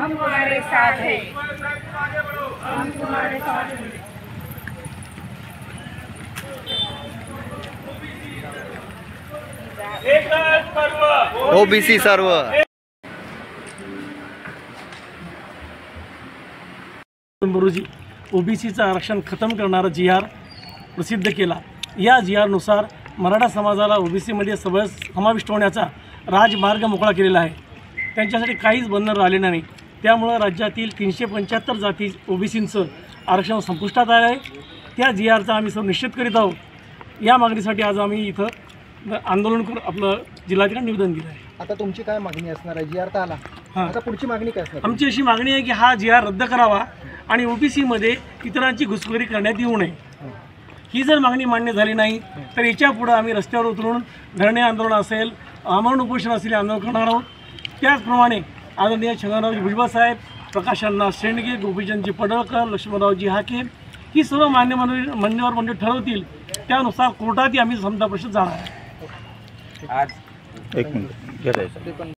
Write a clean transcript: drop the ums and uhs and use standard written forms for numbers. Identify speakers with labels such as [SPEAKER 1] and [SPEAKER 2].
[SPEAKER 1] हम तुम्हारे साथ हैं, हम तुम्हारे साथ हैं।
[SPEAKER 2] ओबीसी सर्व
[SPEAKER 3] रोजी ओबीसीचं आरक्षण खतम करणारा जी.आर. प्रसिद्ध केला। या जी.आर.नुसार मराठा समाजाला ओबीसीमध्ये समाविष्ट होण्याचा राजमार्ग मोकळा केलेला आहे। त्यांच्यासाठी काहीच बंधन राहिलेलं नाही। त्यामुळे राज्यातील 375 जाती ओबीसींचं आरक्षण संपुष्टात आलं आहे। त्या जी.आरचा आम्ही सर्व निश्चित करीत आहोत। या मागणीसाठी आज आम्ही इथं आंदोलन करून आपलं जिल्हाधिकारी निवेदन दिलं आहे।
[SPEAKER 4] आता तुमची काय मागणी असणार आहे? जी.आर तर आला, आता पुढची मागणी काय असणार?
[SPEAKER 3] आमची अशी मागणी आहे की हा जी.आर रद्द करावा आणि ओबीसीमध्ये इतरांची घुसखोरी करण्यात येऊ नये। ही जर मागणी मान्य झाली नाही तर याच्या पुढे आम्ही रस्त्यावर उतरून धरणे आंदोलन असेल, आमरण उपोषण असेल आंदोलन करणार आहोत। त्याचप्रमाणे आदरणीय छगनरावजी भुजबळ साहेब, प्रकाश अण्णा शेंडगे, गोपीचंदजी पडळकर, लक्ष्मणरावजी हाके ही सर्व मान्यवर मंडळ ठरवतील त्यानुसार कोर्टातही आम्ही समता परिषद जाणार आहे।
[SPEAKER 2] एक मिनिट